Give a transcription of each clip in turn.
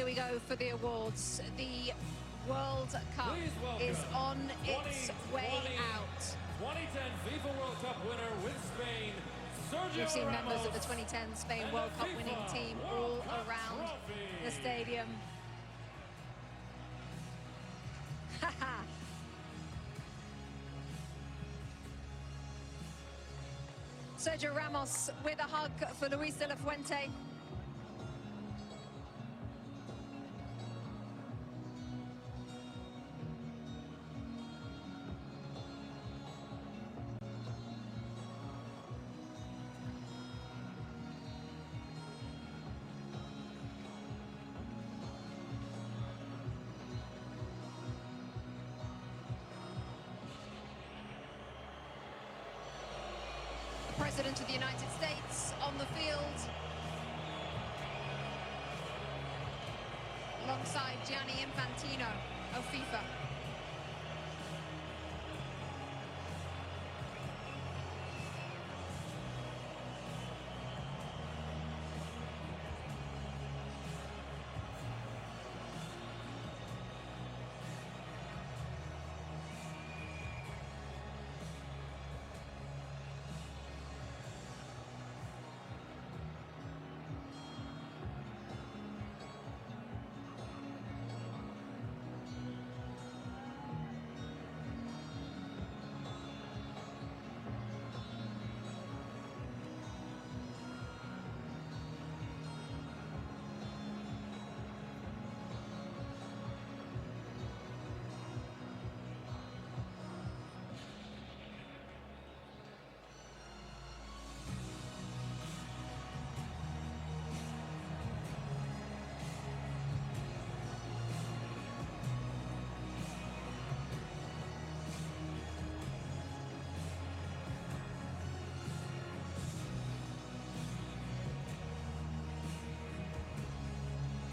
here we go for the awards. The World Cup is on its way out. 2010 FIFA World Cup winner with Spain, Sergio We've seen members Ramos of the 2010 Spain World Cup winning team all around the stadium. Sergio Ramos with a hug for Luis de la Fuente. President of the United States on the field, alongside Gianni Infantino of FIFA.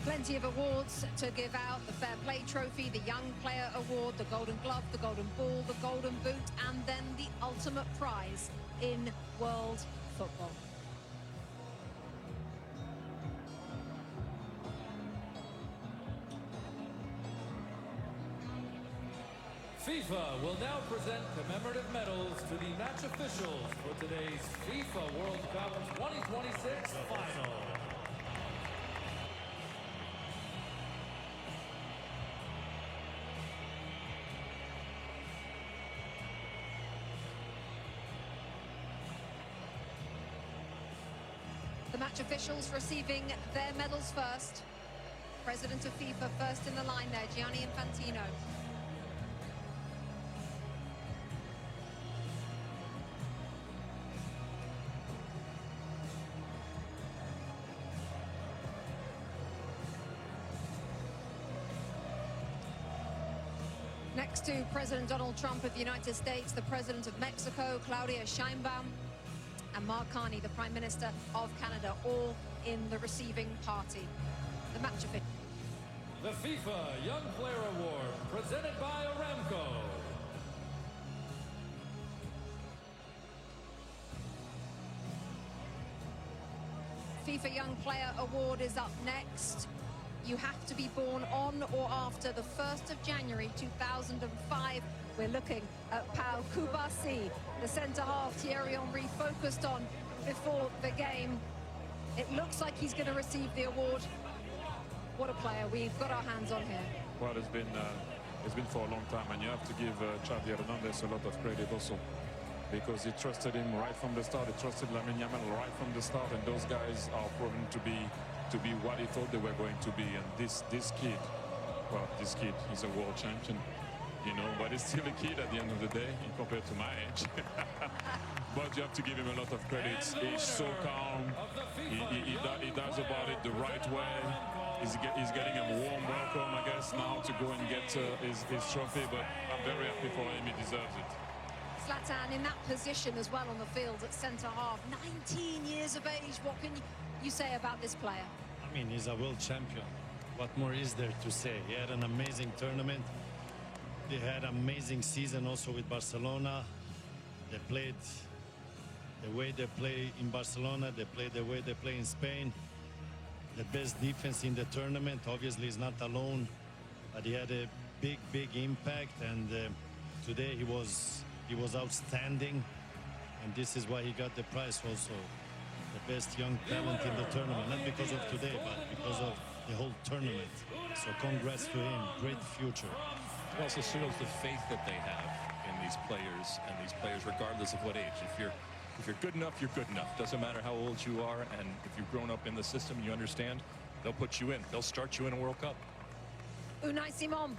Plenty of awards to give out: the Fair Play Trophy, the Young Player Award, the Golden Glove, the Golden Ball, the Golden Boot, and then the ultimate prize in world football. FIFA will now present commemorative medals to the match officials for today's FIFA World Cup 2026 final. The match officials receiving their medals first. President of FIFA first in the line there, Gianni Infantino. Next to President Donald Trump of the United States, the President of Mexico, Claudia Sheinbaum, and Mark Carney, the Prime Minister of Canada, all in the receiving party. The match official. The FIFA Young Player Award, presented by Aramco. FIFA Young Player Award is up next. You have to be born on or after the 1st of January 2005. We're looking at Pau Kubasi, the centre-half Thierry Henry focused on before the game. It looks like he's going to receive the award. What a player we've got our hands on here. Well, it's been for a long time, and you have to give Xavi Hernandez a lot of credit also, because he trusted him right from the start. He trusted Lamine Yamal right from the start, and those guys are proven to be what he thought they were going to be. And this kid, well, this kid is a world champion, you know, but he's still a kid at the end of the day compared to my age. But you have to give him a lot of credit. He's so calm. He does about it the right way. He's getting a warm welcome, I guess, now to go and get his trophy. But I'm very happy for him. He deserves it. Zlatan in that position as well on the field at centre-half. 19 years of age. What can you say about this player? I mean, he's a world champion. What more is there to say? He had an amazing tournament. They had an amazing season also with Barcelona. They played the way they play in Barcelona. They played the way they play in Spain. the best defense in the tournament. Obviously, he's not alone, but he had a big impact. And today he was outstanding, and this is why he got the prize also. The best young talent in the tournament, not because of today, but because of the whole tournament. So congrats to him. Great future. It also shows the faith that they have in these players, and these players regardless of what age. If you're good enough, you're good enough. Doesn't matter how old you are, and if you've grown up in the system, you understand, they'll put you in. They'll start you in a World Cup. Unai Simon,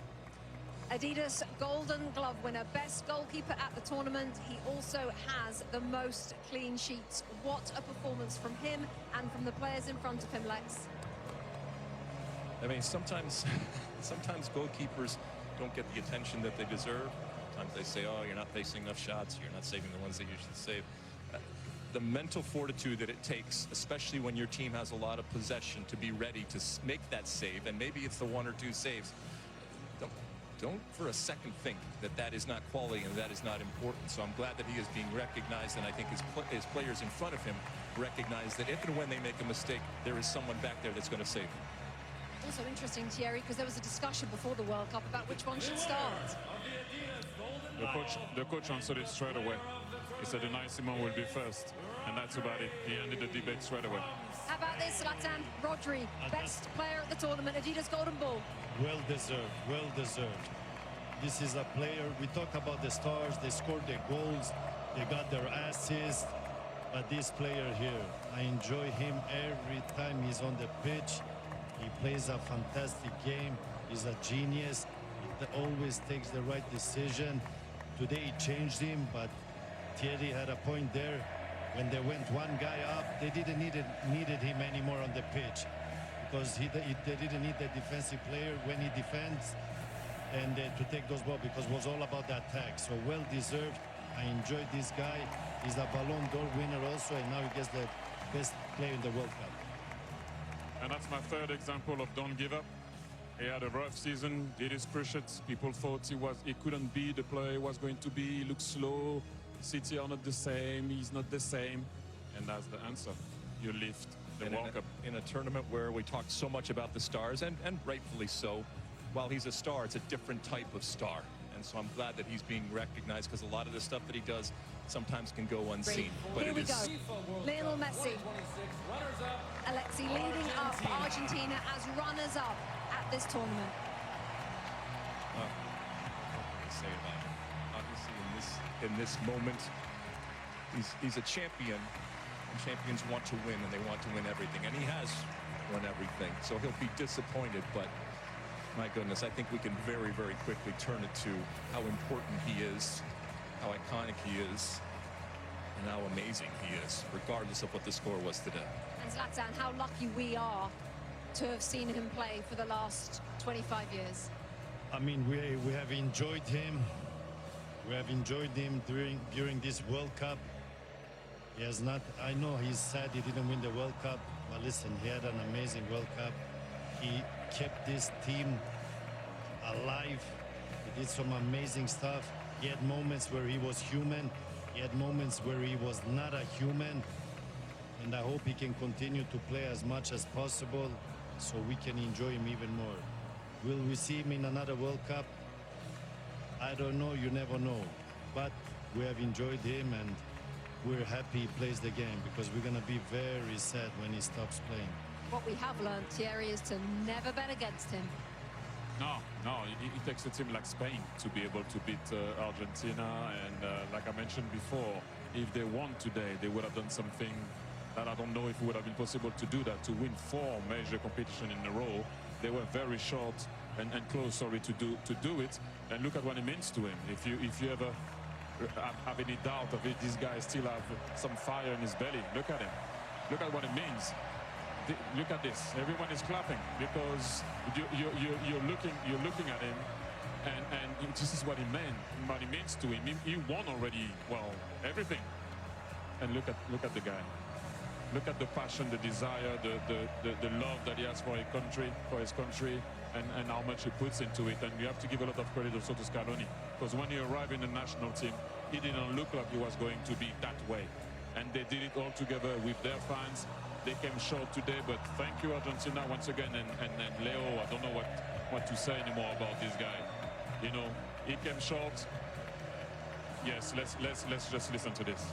Adidas Golden Glove winner, best goalkeeper at the tournament. He also has the most clean sheets. What a performance from him and from the players in front of him, Lex. I mean, sometimes goalkeepers don't get the attention that they deserve. Sometimes they say, oh, you're not facing enough shots, you're not saving the ones that you should save. The mental fortitude that it takes, especially when your team has a lot of possession, to be ready to make that save, and maybe it's the one or two saves. Don't for a second think that that is not quality and that is not important. So I'm glad that he is being recognized, and I think his players in front of him recognize that if and when they make a mistake, there is someone back there that's going to save him. Also interesting, Thierry, because there was a discussion before the World Cup about which one should start. The coach answered it straight away. He said Unai Simon will be first, and that's about it. He ended the debate straight away. How about this, Zlatan? Rodri, best player at the tournament, Adidas Golden Ball. Well deserved, well deserved. This is a player, we talk about the stars, they scored their goals, they got their assists, but this player here, I enjoy him every time he's on the pitch. He plays a fantastic game, he's a genius, he always takes the right decision. Today he changed him, but Thierry had a point there. When they went one guy up, they didn't needed him anymore on the pitch, because they didn't need the defensive player when he defends and to take those balls, because it was all about the attack. So well deserved. I enjoyed this guy. He's a Ballon d'Or winner also, and now he gets the best player in the World Cup. And that's my third example of don't give up. He had a rough season, did his cruciates. People thought he couldn't be the player he was going to be. He looked slow. City are not the same. He's not the same. And that's the answer. You lift the World Cup. In a tournament where we talk so much about the stars, and rightfully so, while he's a star, it's a different type of star. And so I'm glad that he's being recognized, because a lot of the stuff that he does sometimes can go unseen. But Here we go. FIFA Lionel Cup Messi. 2026 runners-up. Alexi leading up Argentina as runners-up at this tournament. What can I say about him? Obviously, in this moment, he's a champion, and champions want to win, and they want to win everything, and he has won everything. So he'll be disappointed, but my goodness, I think we can very, very quickly turn it to how important he is, how iconic he is, and how amazing he is, regardless of what the score was today. And Zlatan, how lucky we are to have seen him play for the last 25 years. I mean, we have enjoyed him. We have enjoyed him during this World Cup. He has not, I know he's sad he didn't win the World Cup, but listen, he had an amazing World Cup. He kept this team alive. He did some amazing stuff. He had moments where he was human. He had moments where he was not a human. And I hope he can continue to play as much as possible so we can enjoy him even more. Will we see him in another World Cup? I don't know, you never know. But we have enjoyed him, and we're happy he plays the game, because we're going to be very sad when he stops playing. What we have learned, Thierry, is to never bet against him. No, it takes a team like Spain to be able to beat Argentina. And like I mentioned before, if they won today, they would have done something that I don't know if it would have been possible to do that, to win 4 major competitions in a row. They were very short and close, to do it. And look at what it means to him. If you ever have any doubt of it, this guy still have some fire in his belly. Look at him. Look at what it means. Look at this. Everyone is clapping because you're looking at him, and this is what he meant. What he means to him. He won already. Well, everything. And look at the guy. Look at the passion, the desire, the love that he has for his country, and how much he puts into it. And you have to give a lot of credit also to Scaloni, because when he arrived in the national team, he didn't look like he was going to be that way. And they did it all together with their fans. they came short today, but thank you, Argentina, once again. And Leo, I don't know what to say anymore about this guy. You know, he came short. Yes, let's just listen to this.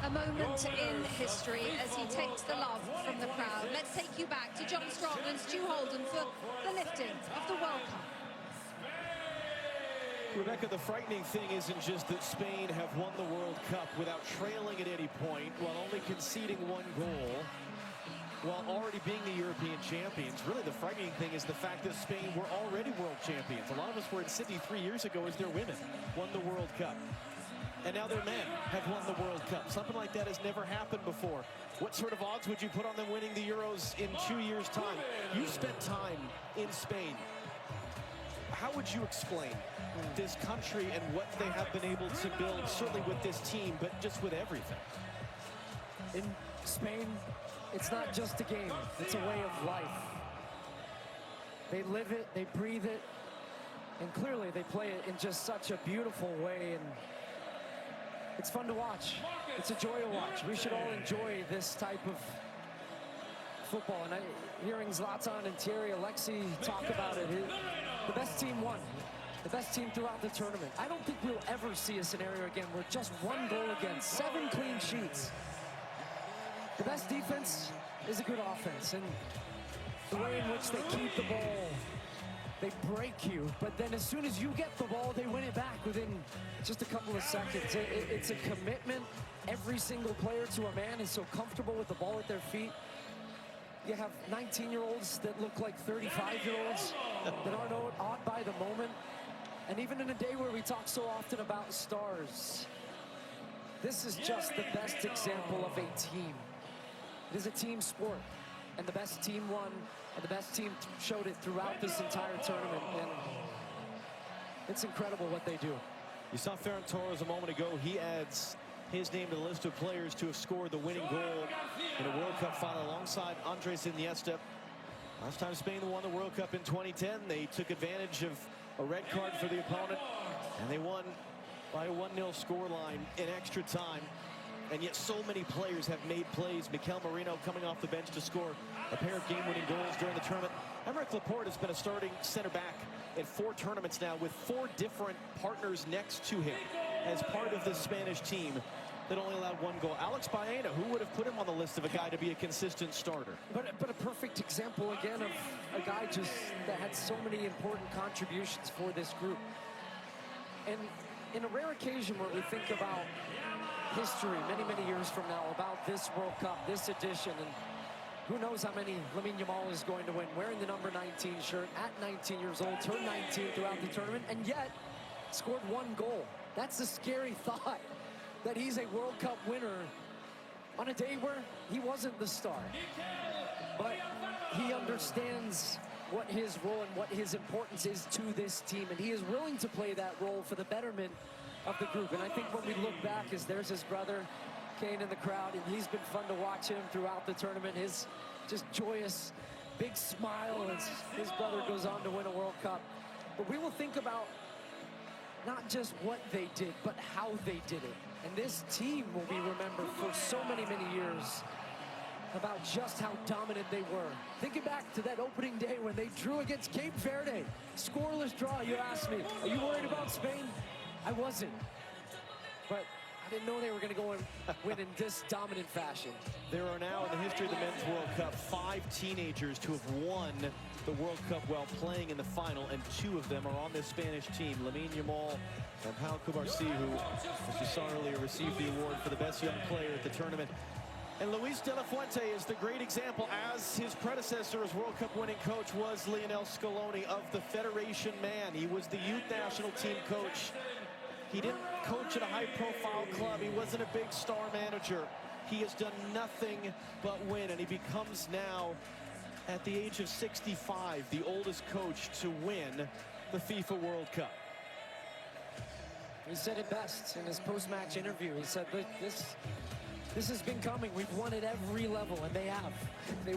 A moment in history as he takes the love from the crowd. Let's take you back to John Strong and Stu Holden for the lifting of the World Cup. Rebecca, the frightening thing isn't just that Spain have won the World Cup without trailing at any point, while only conceding one goal, while already being the European champions. Really, the frightening thing is the fact that Spain were already world champions. A lot of us were in Sydney 3 years ago as their women won the World Cup. And now their men have won the World Cup. Something like that has never happened before. What sort of odds would you put on them winning the Euros in 2 years' time? You spent time in Spain. How would you explain this country and what they have been able to build, certainly with this team, but just with everything? In Spain, it's not just a game, it's a way of life. They live it, they breathe it, and clearly they play it in just such a beautiful way, and it's fun to watch. It's a joy to watch. We should all enjoy this type of football. And hearing Zlatan and Thierry Alexis talk about it, the best team won. The best team throughout the tournament. I don't think we'll ever see a scenario again where just one goal against, 7 clean sheets. The best defense is a good offense. And the way in which they keep the ball, they break you, but then as soon as you get the ball, they win it back within just a couple of seconds. It's a commitment. Every single player to a man is so comfortable with the ball at their feet. You have 19-year-olds that look like 35-year-olds that aren't awed by the moment. And even in a day where we talk so often about stars, this is just the best example of a team. It is a team sport, and the best team won. And the best team showed it throughout this entire tournament, and it's incredible what they do. You saw Ferran Torres a moment ago. He adds his name to the list of players to have scored the winning goal in a World Cup final alongside Andres Iniesta. Last time Spain won the World Cup in 2010, they took advantage of a red card for the opponent, and they won by a 1-0 scoreline in extra time. And yet so many players have made plays. Mikel Merino coming off the bench to score a pair of game-winning goals during the tournament. Aymeric Laporte has been a starting center back in 4 tournaments now with 4 different partners next to him as part of this Spanish team that only allowed 1 goal. Alex Baena, who would have put him on the list of a guy to be a consistent starter? But a perfect example, again, of a guy just that had so many important contributions for this group. And in a rare occasion where we think about history many, many years from now, about this World Cup, this edition, and who knows how many Lamine Yamal is going to win, wearing the number 19 shirt at 19 years old, turned 19 throughout the tournament, and yet scored 1 goal. That's a scary thought, that he's a World Cup winner on a day where he wasn't the star. But he understands what his role and what his importance is to this team, and he is willing to play that role for the betterment of the group. And I think when we look back, as there's his brother Kane in the crowd, and he's been fun to watch him throughout the tournament. His just joyous big smile as his brother goes on to win a World Cup. But we will think about not just what they did, but how they did it. And this team will be remembered for so many, many years about just how dominant they were. Thinking back to that opening day when they drew against Cape Verde, scoreless draw. You asked me, are you worried about Spain? I wasn't, but I didn't know they were going to go and win in this dominant fashion. There are now, in the history of the Men's World Cup, 5 teenagers to have won the World Cup while playing in the final, and 2 of them are on this Spanish team. Lamine Yamal and Pau Cubarsí, who, as you saw earlier, received the award for the best young player at the tournament. And Luis de la Fuente is the great example, as his predecessor as World Cup winning coach was Lionel Scaloni, of the Federation man. He was the youth national team coach. He didn't coach at a high-profile club. He wasn't a big star manager. He has done nothing but win, and he becomes now, at the age of 65, the oldest coach to win the FIFA World Cup. He said it best in his post-match interview. He said, this This has been coming. We've won at every level, and they have. They